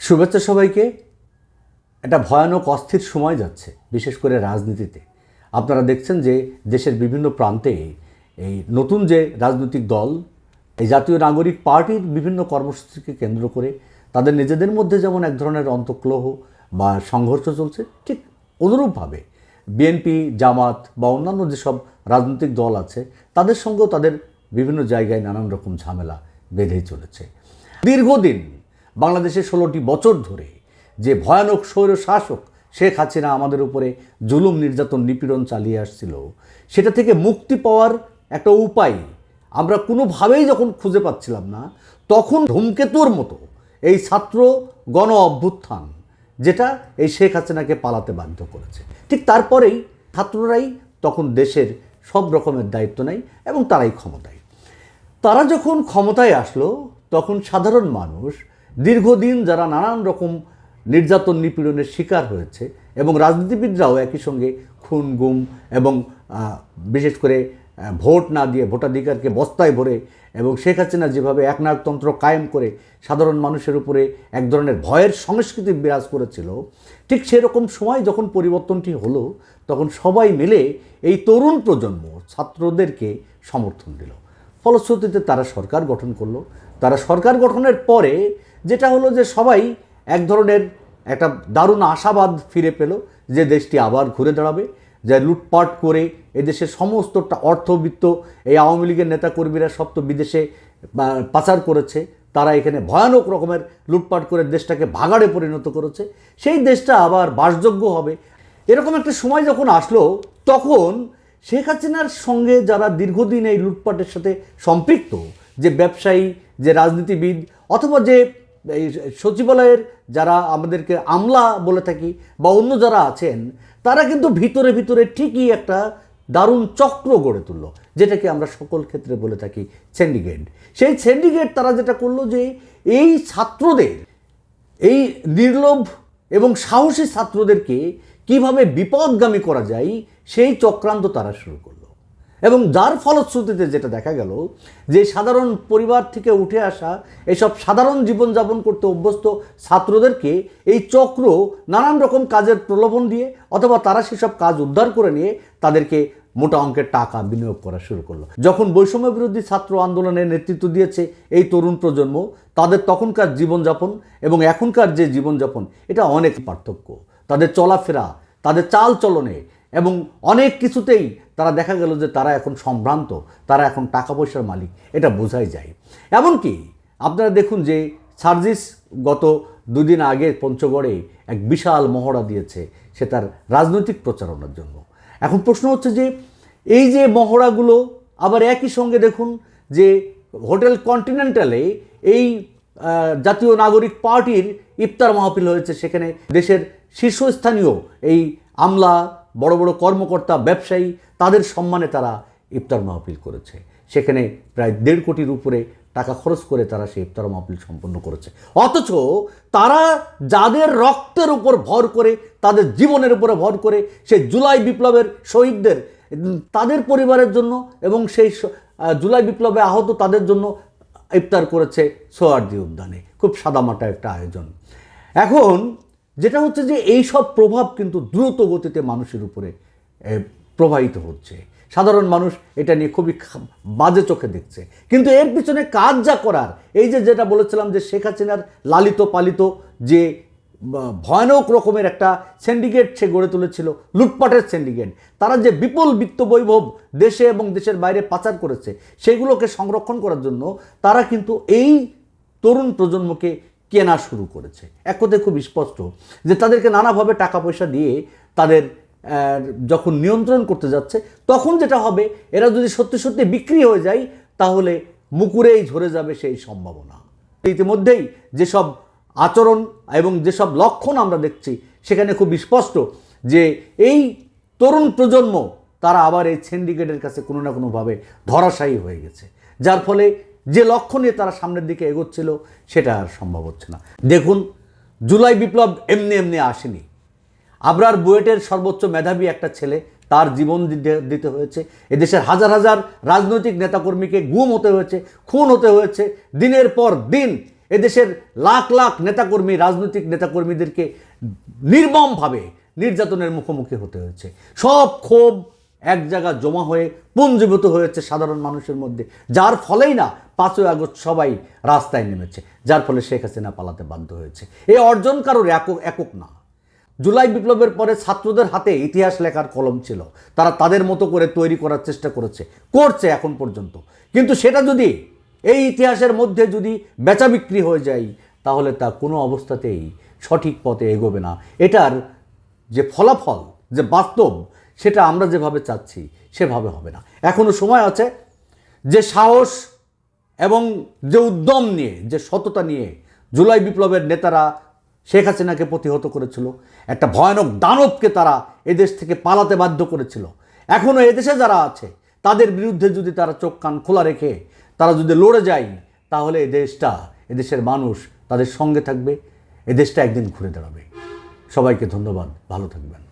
শুভেচ্ছা সবাইকে। একটা ভয়ানক অস্থির সময় যাচ্ছে, বিশেষ করে রাজনীতিতে। আপনারা দেখছেন যে দেশের বিভিন্ন প্রান্তে এই নতুন যে রাজনৈতিক দল, এই জাতীয় নাগরিক পার্টির বিভিন্ন কর্মসূচিকে কেন্দ্র করে তাদের নিজেদের মধ্যে যেমন এক ধরনের অন্তঃকলহ বা সংঘর্ষ চলছে, ঠিক অনুরূপভাবে বিএনপি, জামাত বা অন্যান্য যেসব রাজনৈতিক দল আছে তাদের সঙ্গেও তাদের বিভিন্ন জায়গায় নানান রকম ঝামেলা বেঁধেই চলেছে। দীর্ঘদিন বাংলাদেশে 16টি বছর ধরে যে ভয়ানক স্বৈর শাসক শেখ হাসিনা আমাদের উপরে জুলুম, নির্যাতন, নিপীড়ন চালিয়ে আসছিল, সেটা থেকে মুক্তি পাওয়ার একটা উপায় আমরা কোনোভাবেই যখন খুঁজে পাচ্ছিলাম না, তখন ধূমকেতুর মতো এই ছাত্র গণ অভ্যুত্থান, যেটা এই শেখ হাসিনাকে পালাতে বাধ্য করেছে। ঠিক তারপরেই ছাত্ররাই তখন দেশের সব রকমের দায়িত্ব নেয় এবং তারাই ক্ষমতায়। তারা যখন ক্ষমতায় আসলো, তখন সাধারণ মানুষ দীর্ঘদিন যারা নানান রকম নির্যাতন, নিপীড়নের শিকার হয়েছে, এবং রাজনীতিবিদরাও একই সঙ্গে খুন, গুম এবং বিশেষ করে ভোট না দিয়ে ভোটাধিকারকে বস্তায় ভরে এবং শেখ হাসিনা যেভাবে একনায়কতন্ত্র কায়েম করে সাধারণ মানুষের উপরে এক ধরনের ভয়ের সংস্কৃতি বিরাজ করেছিল, ঠিক সেরকম সময় যখন পরিবর্তনটি হলো, তখন সবাই মিলে এই তরুণ প্রজন্ম ছাত্রদেরকে সমর্থন দিল। ফলশ্রুতিতে তারা সরকার গঠন করলো। তারা সরকার গঠনের পরে যেটা হলো যে সবাই এক ধরনের একটা দারুণ আশাবাদ ফিরে পেল যে দেশটি আবার ঘুরে দাঁড়াবে, যা লুটপাট করে এদেশের সমস্তটা অর্থবিত্ত এই আওয়ামী লীগের নেতাকর্মীরা সব তো বিদেশে পাচার করেছে, তারা এখানে ভয়ানক রকমের লুটপাট করে দেশটাকে ভাগাড়ে পরিণত করেছে, সেই দেশটা আবার বাসযোগ্য হবে। এরকম একটা সময় যখন আসলো, তখন শেখ হাসিনার সঙ্গে যারা দীর্ঘদিন এই লুটপাটের সাথে সম্পৃক্ত, যে ব্যবসায়ী, যে রাজনীতিবিদ, অথবা যে এই সচিবালয়ের যারা আমাদেরকে আমলা বলে থাকি বা অন্য যারা আছেন, তারা কিন্তু ভিতরে ভিতরে ঠিকই একটা দারুণ চক্র গড়ে তুললো, যেটাকে আমরা সকল ক্ষেত্রে বলে থাকি সিন্ডিকেট। সেই সিন্ডিকেট তারা যেটা করলো যে এই ছাত্রদের, এই নির্লোভ এবং সাহসী ছাত্রদেরকে কিভাবে বিপদগামী করা যায়, সেই চক্রান্ত তারা শুরু করলো। এবং যার ফলশ্রুতিতে যেটা দেখা গেল যে সাধারণ পরিবার থেকে উঠে আসা এসব সাধারণ জীবনযাপন করতে অভ্যস্ত ছাত্রদেরকে এই চক্র নানান রকম কাজের প্রলোভন দিয়ে অথবা তারা সেসব কাজ উদ্ধার করে নিয়ে তাদেরকে মোটা অঙ্কের টাকা বিনিয়োগ করা শুরু করলো। যখন বৈষম্য বিরোধী ছাত্র আন্দোলনের নেতৃত্ব দিয়েছে এই তরুণ প্রজন্ম, তাদের তখনকার জীবনযাপন এবং এখনকার যে জীবনযাপন, এটা অনেক পার্থক্য। তাদের চলাফেরা, তাদের চাল চলনে এবং অনেক কিছুতেই তারা দেখা গেল যে তারা এখন সম্ভ্রান্ত, তারা এখন টাকা পয়সার মালিক, এটা বোঝাই যায়। এমনকি আপনারা দেখুন যে সার্জিস গত 2 দিন আগে পঞ্চগড়ে এক বিশাল মহড়া দিয়েছে, সে তার রাজনৈতিক প্রচারণার জন্য। এখন প্রশ্ন হচ্ছে যে এই যে মহড়াগুলো, আবার একই সঙ্গে দেখুন যে হোটেল কন্টিনেন্টালে এই জাতীয় নাগরিক পার্টির ইফতার মাহফিল হয়েছে, সেখানে দেশের শীর্ষস্থানীয় এই আমলা, বড় বড় কর্মকর্তা, ব্যবসায়ী, তাদের সম্মানে তারা ইফতার মাহফিল করেছে। সেখানে প্রায় 1.5 কোটির উপরে টাকা খরচ করে তারা সেই ইফতার মাহফিল সম্পন্ন করেছে। অথচ তারা যাদের রক্তের উপর ভর করে, তাদের জীবনের উপরে ভর করে সেই জুলাই বিপ্লবের শহীদদের, তাদের পরিবারের জন্য এবং সেই জুলাই বিপ্লবে আহত তাদের জন্য ইফতার করেছে সোহরাওয়ার্দী উদ্যানে। খুব সাদামাটা একটা আয়োজন। এখন যেটা হচ্ছে যে এই সব প্রভাব কিন্তু দ্রুত গতিতে মানুষের উপরে প্রবাহিত হচ্ছে। সাধারণ মানুষ এটা নিয়ে খুবই বাজে চোখে দেখছে, কিন্তু এর পিছনে কাজ যা করার, এই যে যেটা বলেছিলাম যে শেখ হাসিনার লালিত পালিত যে ভয়ানক রকমের একটা সিন্ডিকেট সে গড়ে তুলেছিল, লুটপাটের সিন্ডিকেট, তারা যে বিপুল বিত্ত বৈভব দেশে এবং দেশের বাইরে পাচার করেছে, সেগুলোকে সংরক্ষণ করার জন্য তারা কিন্তু এই তরুণ প্রজন্মকে কেনা শুরু করেছে। এক কথায় খুব স্পষ্ট যে তাদেরকে নানাভাবে টাকা পয়সা দিয়ে তাদের যখন নিয়ন্ত্রণ করতে যাচ্ছে, তখন যেটা হবে, এরা যদি সত্যি সত্যি বিক্রি হয়ে যায়, তাহলে মুকুরেই ঝরে যাবে সেই সম্ভাবনা। ইতিমধ্যেই যেসব আচরণ এবং যেসব লক্ষণ আমরা দেখছি, সেখানে খুব স্পষ্ট যে এই তরুণ প্রজন্ম তারা আবার এই সিন্ডিকেটের কাছে কোনো না কোনোভাবে ধরাশায়ী হয়ে গেছে, যার ফলে যে লক্ষ্য নিয়ে তারা সামনের দিকে এগোচ্ছিল সেটা আর সম্ভব হচ্ছে না। দেখুন, জুলাই বিপ্লব এমনি এমনি আসেনি। আবরার বুয়েটের সর্বোচ্চ মেধাবী একটা ছেলে, তার জীবন দিতে হয়েছে। এদেশের হাজার হাজার রাজনৈতিক নেতাকর্মীকে গুম হতে হয়েছে, খুন হতে হয়েছে, দিনের পর দিন এদেশের লাখ লাখ নেতাকর্মী, রাজনৈতিক নেতাকর্মীদেরকে নির্মমভাবে নির্যাতনের মুখোমুখি হতে হয়েছে। সব ক্ষোভ এক জায়গায় জমা হয়ে পুঞ্জীভূত হয়েছে সাধারণ মানুষের মধ্যে, যার ফলেই না 5ই আগস্ট সবাই রাস্তায় নেমেছে, যার ফলে শেখ হাসিনা পালাতে বাধ্য হয়েছে। এই অর্জন কারোর একক না। জুলাই বিপ্লবের পরে ছাত্রদের হাতে ইতিহাস লেখার কলম ছিল, তারা তাদের মতো করে তৈরি করার চেষ্টা করছে এখন পর্যন্ত। কিন্তু সেটা যদি এই ইতিহাসের মধ্যে যদি বেচা বিক্রি হয়ে যায়, তাহলে তা কোনো অবস্থাতেই সঠিক পথে এগোবে না। এটার যে ফলাফল, যে বাস্তব, সেটা আমরা যেভাবে চাচ্ছি সেভাবে হবে না। এখনও সময় আছে। যে সাহস এবং যে উদ্যম নিয়ে, যে সততা নিয়ে জুলাই বিপ্লবের নেতারা শেখ হাসিনাকে প্রতিহত করেছিল, একটা ভয়ানক দানবকে তারা এদেশ থেকে পালাতে বাধ্য করেছিল, এখনও এদেশে যারা আছে তাদের বিরুদ্ধে যদি তারা চোখ কান খোলা রেখে তারা যদি লড়ে যায়, তাহলে এদেশের মানুষ তাদের সঙ্গে থাকবে, এদেশটা একদিন ঘুরে দাঁড়াবে। সবাইকে ধন্যবাদ, ভালো থাকবেন।